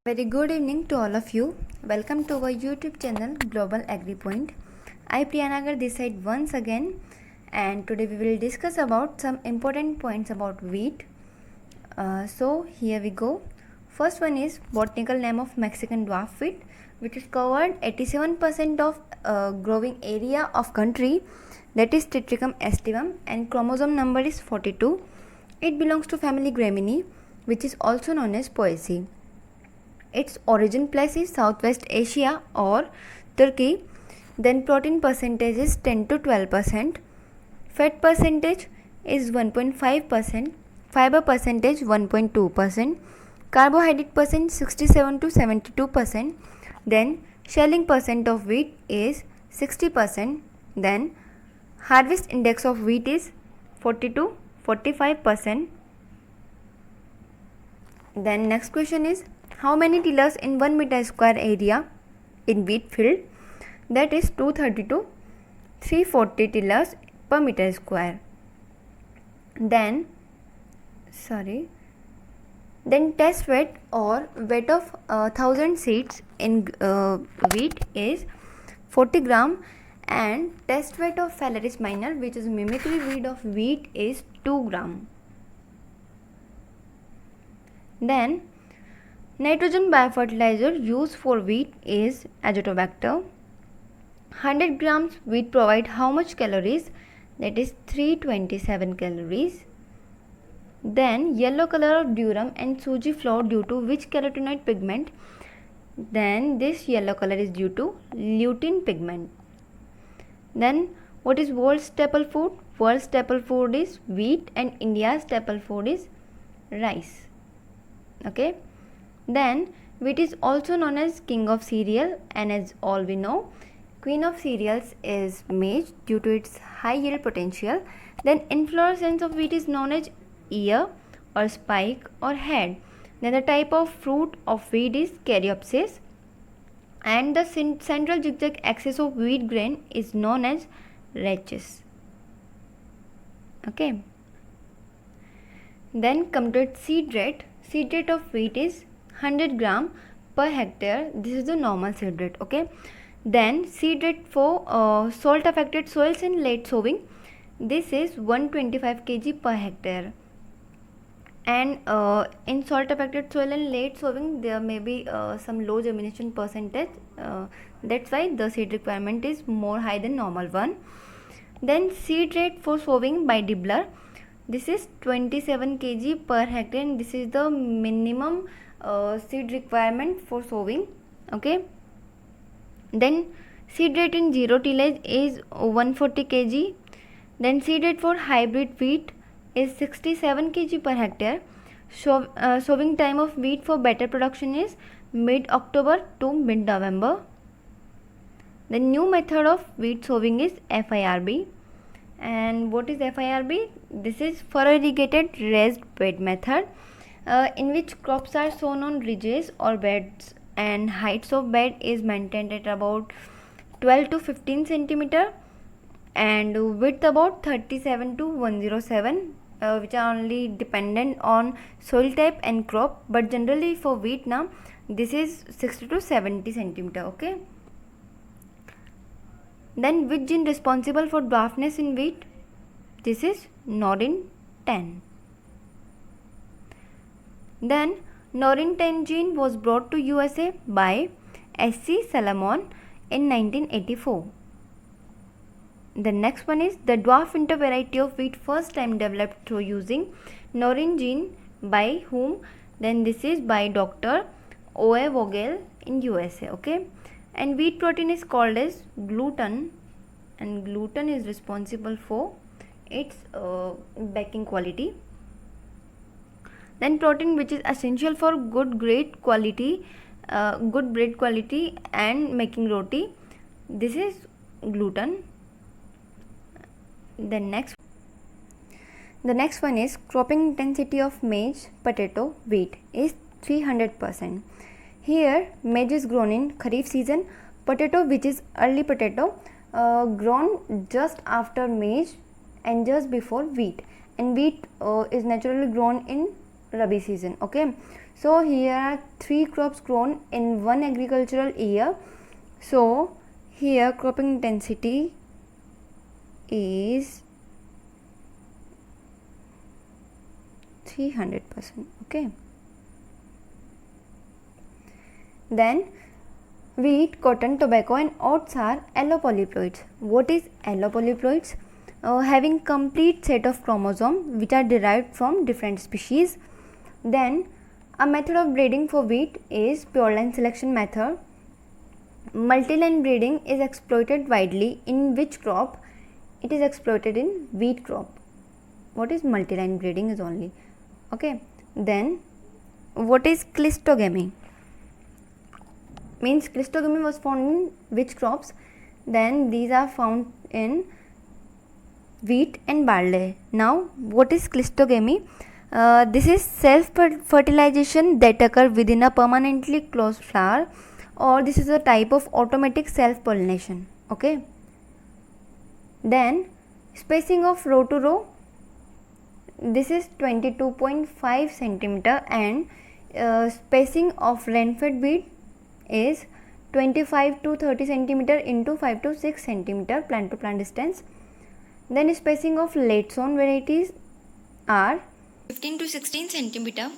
Very good evening to all of you. Welcome to our YouTube channel Global Agri Point. I Priyanagar this side once again, and today we will discuss about some important points about wheat. So here we go. First one is botanical name of Mexican dwarf wheat, which is covered 87% of growing area of country, that is Triticum aestivum, and chromosome number is 42. It belongs to family Gramineae, which is also known as Poaceae. Its origin place is Southwest Asia or Turkey. Then protein percentage is 10 to 12%. Fat percentage is 1.5%. Fiber percentage 1.2%. Carbohydrate percent 67 to 72%. Then shelling percent of wheat is 60%. Then harvest index of wheat is 40 to 45%. Then next question is, how many tillers in 1 meter square area in wheat field? That is 230 to 340 tillers per meter square. Then test weight or weight of 1000 seeds in wheat is 40 gram, and test weight of Phalaris minor, which is mimicry weed of wheat, is 2 gram. Then nitrogen biofertilizer used for wheat is Azotobacter. 100 grams wheat provide how much calories? That is 327 calories. Then yellow color of durum and suji flour due to which carotenoid pigment? Then this yellow color is due to lutein pigment. Then what is world staple food? World staple food is wheat and India's staple food is rice. Okay. Then wheat is also known as king of cereal, and as all we know, queen of cereals is maize due to its high yield potential. Then inflorescence of wheat is known as ear or spike or head. Then the type of fruit of wheat is caryopsis, and the central zigzag axis of wheat grain is known as rachis. Okay. Then come to its seed rate. Seed rate of wheat is 100 gram per hectare. This is the normal seed rate. Okay. Then seed rate for salt affected soils in late sowing. This is 125 kg per hectare. And in salt affected soil and late sowing, there may be some low germination percentage. That's why the seed requirement is more high than normal one. Then seed rate for sowing by dibbler. This is 27 kg per hectare, and this is the minimum seed requirement for sowing. Okay. Then seed rate in zero tillage is 140 kg. Then seed rate for hybrid wheat is 67 kg per hectare. Sowing time of wheat for better production is mid-October to mid-November. The new method of wheat sowing is FIRB. And what is FIRB? This is furrow irrigated raised bed method, in which crops are sown on ridges or beds, and heights of bed is maintained at about 12 to 15 centimeter, and width about 37 to 107, which are only dependent on soil type and crop, but generally for wheat now this is 60 to 70 centimeter. Okay. Then which gene responsible for dwarfness in wheat? This is Norin 10. Then Norin 10 gene was brought to USA by S.C. Salomon in 1984. The next one is the dwarf winter variety of wheat first time developed through using Norin gene by whom? Then this is by Dr. O.A. Vogel in USA. Okay. And wheat protein is called as gluten, and gluten is responsible for its baking quality. Then protein which is essential for good bread quality and making roti. This is gluten. The next one is cropping intensity of maize, potato, wheat is 300%. Here maize is grown in Kharif season, potato, which is early potato, grown just after maize and just before wheat, and wheat is naturally grown in Rabi season. Okay, So here are 3 crops grown in one agricultural year. So here cropping intensity is 300%. Okay. Then wheat, cotton, tobacco and oats are allopolyploids. What is allopolyploids? Having complete set of chromosomes which are derived from different species. Then a method of breeding for wheat is pure line selection method. Multi-line breeding is exploited widely in which crop? It is exploited in wheat crop. What is multi-line breeding is only. Okay. Then what is cleistogamy? Means cleistogamy was found in which crops? Then these are found in wheat and barley. Now what is cleistogamy? This is self-fertilization that occurs within a permanently closed flower, or this is a type of automatic self-pollination. Okay. Then spacing of row to row, this is 22.5 centimeter, and spacing of rain-fed wheat is 25 to 30 centimeter into 5 to 6 centimeter plant to plant distance. Then spacing of late sown varieties are 15 to 16 centimeter.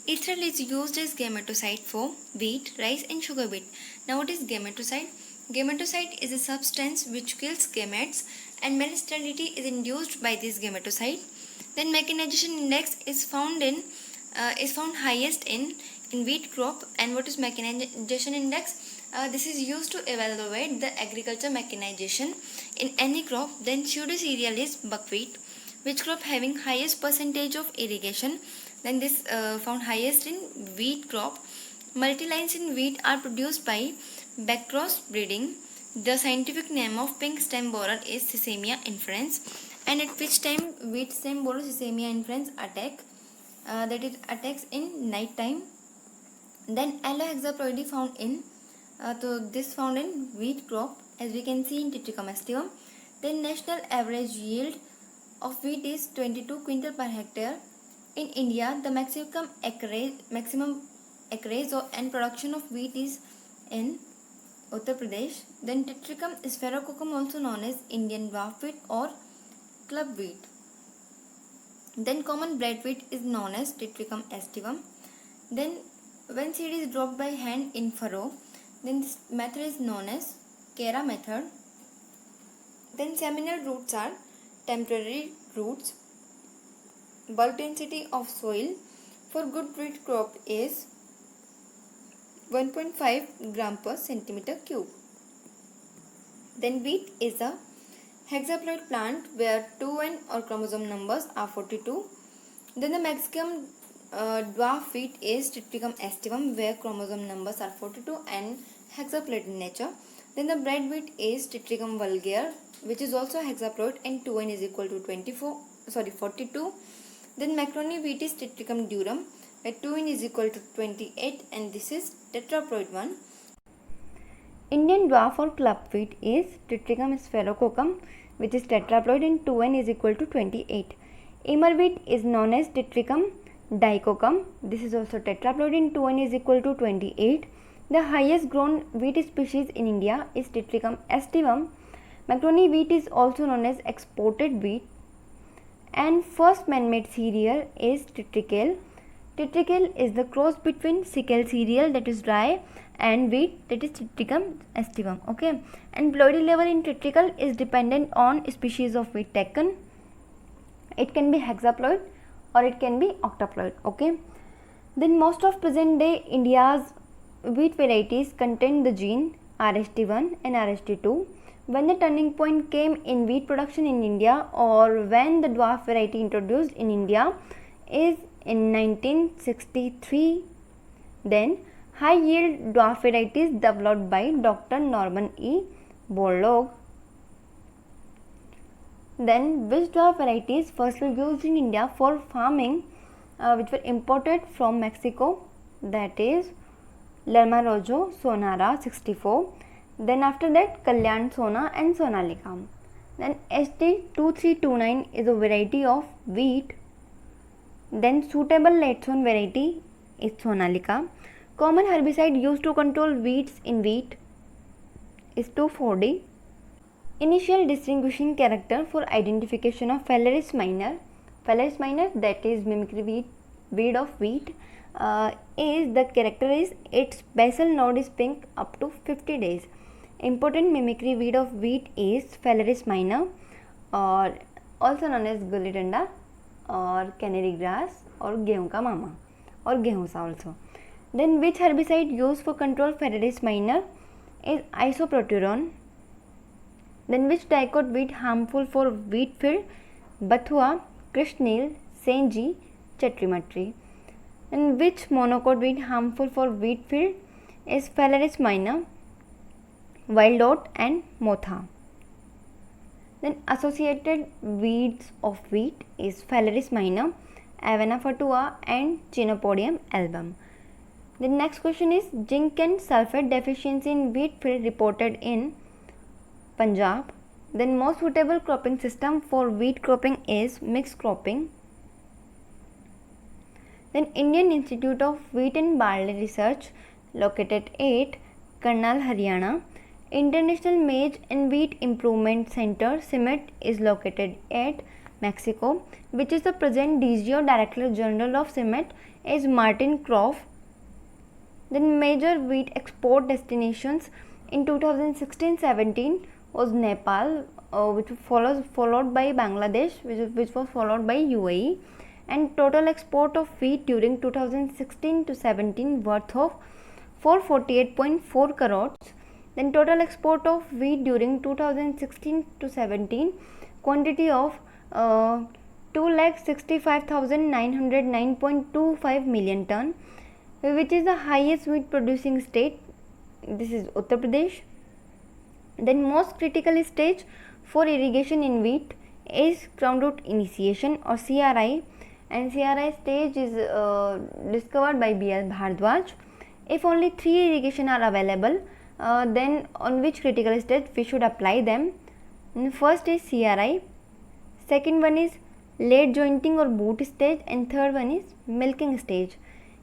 Erythral is used as gametocide for wheat, rice and sugar beet. Now what is gametocide? Gametocide is a substance which kills gametes and male sterility is induced by this gametocide. Then mechanization index is found highest in wheat crop. And what is mechanization index? This is used to evaluate the agriculture mechanization in any crop. Then pseudo cereal is buckwheat, which crop having highest percentage of irrigation. Then this found highest in wheat crop. Multi-lines in wheat are produced by backcross breeding. The scientific name of pink stem borer is Sesamia inferens. And at which time wheat stem borer Sesamia inferens attack? That it attacks in night time. Then allohexaploidy found in found in wheat crop, as we can see in Triticum aestivum. Then national average yield of wheat is 22 quintal per hectare. In India, the maximum acreage and production of wheat is in Uttar Pradesh. Then Triticum sphaerococcum, also known as Indian dwarf wheat or club wheat. Then common bread wheat is known as Triticum aestivum. Then when seed is dropped by hand in furrow, then this method is known as Kera method. Then seminal roots are temporary roots. Bulk density of soil for good wheat crop is 1.5 gram per centimeter cube. Then wheat is a hexaploid plant where 2n or chromosome numbers are 42. Then the maximum dwarf wheat is Triticum aestivum where chromosome numbers are 42 and hexaploid in nature. Then the bread wheat is Triticum vulgare, which is also hexaploid, and 2n is equal to 42. Then macaroni wheat is Triticum durum where 2n is equal to 28, and this is tetraploid one. Indian dwarf or club wheat is Triticum sphaerococcum, which is tetraploid, and 2n is equal to 28. Emmer wheat is known as Triticum dicoccum. This is also tetraploid, and 2n is equal to 28. The highest grown wheat species in India is Triticum aestivum. Macaroni wheat is also known as exported wheat. And first man-made cereal is triticale. Triticale is the cross between sickle cereal, that is dry, and wheat, that is Triticum aestivum. Okay, and ploidy level in triticale is dependent on species of wheat taken. It can be hexaploid or it can be octaploid. Okay, then most of present day India's wheat varieties contain the gene RST1 and RST2. When the turning point came in wheat production in India, or when the dwarf variety introduced in India, is in 1963. Then high yield dwarf varieties developed by Dr. Norman E. Borlaug. Then which dwarf varieties first were used in India for farming, which were imported from Mexico, that is Lerma Rojo, Sonara 64. Then after that Kalyan Sona and Sonalika. Then ST2329 is a variety of wheat. Then suitable late sown variety is Sonalika. Common herbicide used to control weeds in wheat is 2,4-D. Initial distinguishing character for identification of Phalaris minor. Phalaris minor, that is mimicry weed of wheat, is the character is its basal node is pink up to 50 days. Important mimicry weed of wheat is Phalaris minor, or also known as gully danda or canary grass or गेहूं का मामा or गेहूं सा also. Then which herbicide used for control Phalaris minor is isoproteron. Then which dicot weed harmful for wheat field? Bathua, Krishnil, Senji, Chetrimatra. And which monocot weed harmful for wheat field is Phalaris minor, wild oat and motha. Then associated weeds of wheat is Phalaris minor, Avena fatua and Chenopodium album. The next question is zinc and sulfate deficiency in wheat field reported in Punjab. Then most suitable cropping system for wheat cropping is mixed cropping. Then Indian Institute of Wheat and Barley Research located at Karnal, Haryana. International Maize and Wheat Improvement Center CIMMYT is located at Mexico, which is the present DG or Director General of CIMMYT is Martin Croft. Then major wheat export destinations in 2016-17 was Nepal, which was followed by Bangladesh, which was followed by UAE, and total export of wheat during 2016-17 worth of 448.4 crores. Then total export of wheat during 2016-17 quantity of 2,65,909.25 million ton, which is the highest wheat producing state. This is Uttar Pradesh. Then most critical stage for irrigation in wheat is crown root initiation or CRI, and CRI stage is discovered by B.L. Bhardwaj. If only 3 irrigation are available, then on which critical stage we should apply them? First is CRI, second one is late jointing or boot stage, and third one is milking stage.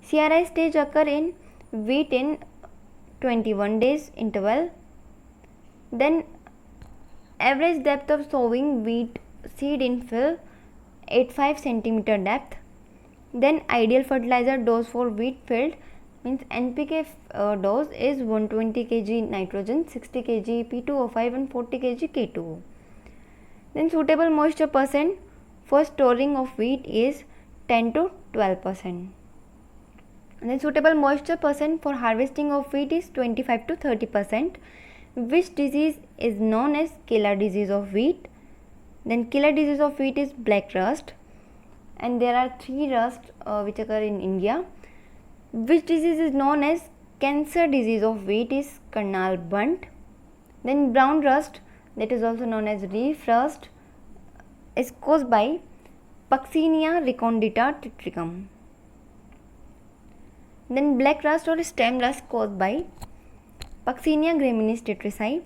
CRI stage occur in wheat in 21 days interval. Then average depth of sowing wheat seed in fill 85 cm depth. Then ideal fertilizer dose for wheat field means NPK dose is 120 kg nitrogen, 60 kg P2O5 and 40 kg K2O. Then suitable moisture percent for storing of wheat is 10 to 12%. And then suitable moisture percent for harvesting of wheat is 25 to 30%. Which disease is known as killer disease of wheat? Then killer disease of wheat is black rust, and there are 3 rusts which occur in India. Which disease is known as cancer disease of wheat is Karnal bunt. Then brown rust, that is also known as reef rust, is caused by Puccinia recondita titricum. Then black rust or stem rust caused by Puccinia graminis titrici,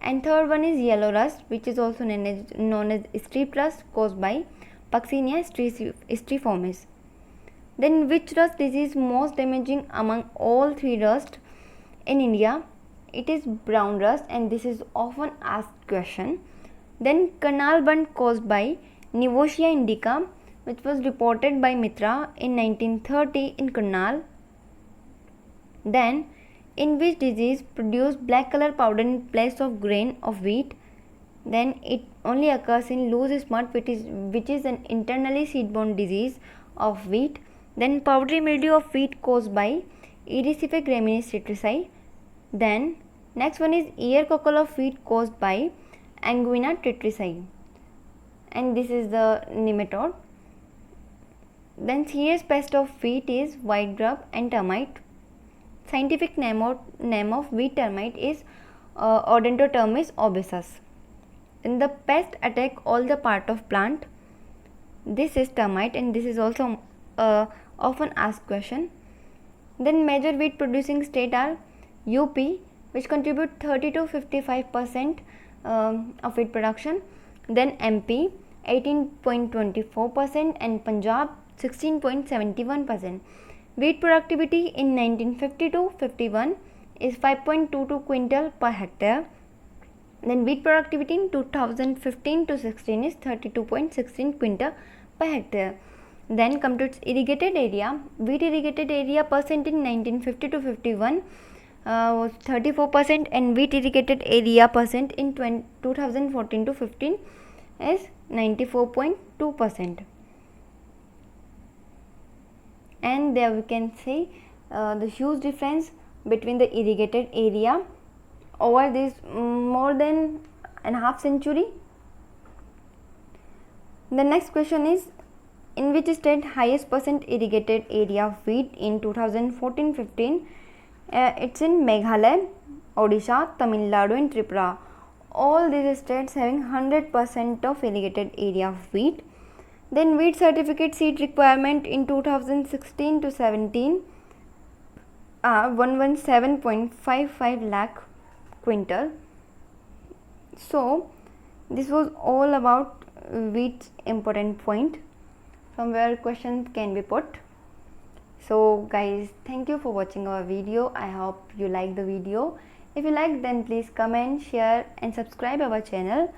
and third one is yellow rust, which is also known as strip rust caused by Puccinia striformis. Then which rust disease most damaging among all 3 rust in India? It is brown rust, and this is often asked question. Then Karnal bunt caused by Nivotia indica, which was reported by Mitra in 1930 in Karnal. Then in which disease produce black color powder in place of grain of wheat? Then it only occurs in loose smut, which is an internally seed-borne disease of wheat. Then powdery mildew of wheat caused by Ericife graminis titrici. Then next one is ear cockle of wheat caused by Anguina titrici, and this is the nematode. Then serious pest of wheat is white grub and termite. Scientific name of wheat termite is Odontotermis obesus. Then the pest attack all the part of plant. This is termite, and this is also often asked question. Then major wheat producing state are UP, which contribute 30 to 55% of wheat production. Then MP 18.24% and Punjab 16.71%. Wheat productivity in 1950-51 is 5.22 quintal per hectare. Then wheat productivity in 2015-16 is 32.16 quintal per hectare. Then come to its irrigated area. Wheat irrigated area percent in 1950-51 was 34%, and wheat irrigated area percent in 2014-15 is 94.2%. And there we can see the huge difference between the irrigated area over this more than a half century. The next question is, in which state highest percent irrigated area of wheat in 2014-15? It's in Meghalaya, Odisha, Tamil Nadu and Tripura. All these states having 100% of irrigated area of wheat. Then wheat certificate seed requirement in 2016-17 are 117.55 lakh quintal. So this was all about wheat's important point from where questions can be put. So guys, thank you for watching our video. I hope you like the video. If you like, then please comment, share and subscribe our channel.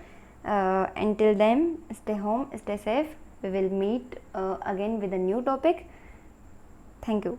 Until then, stay home, stay safe. We will meet again with a new topic. Thank you.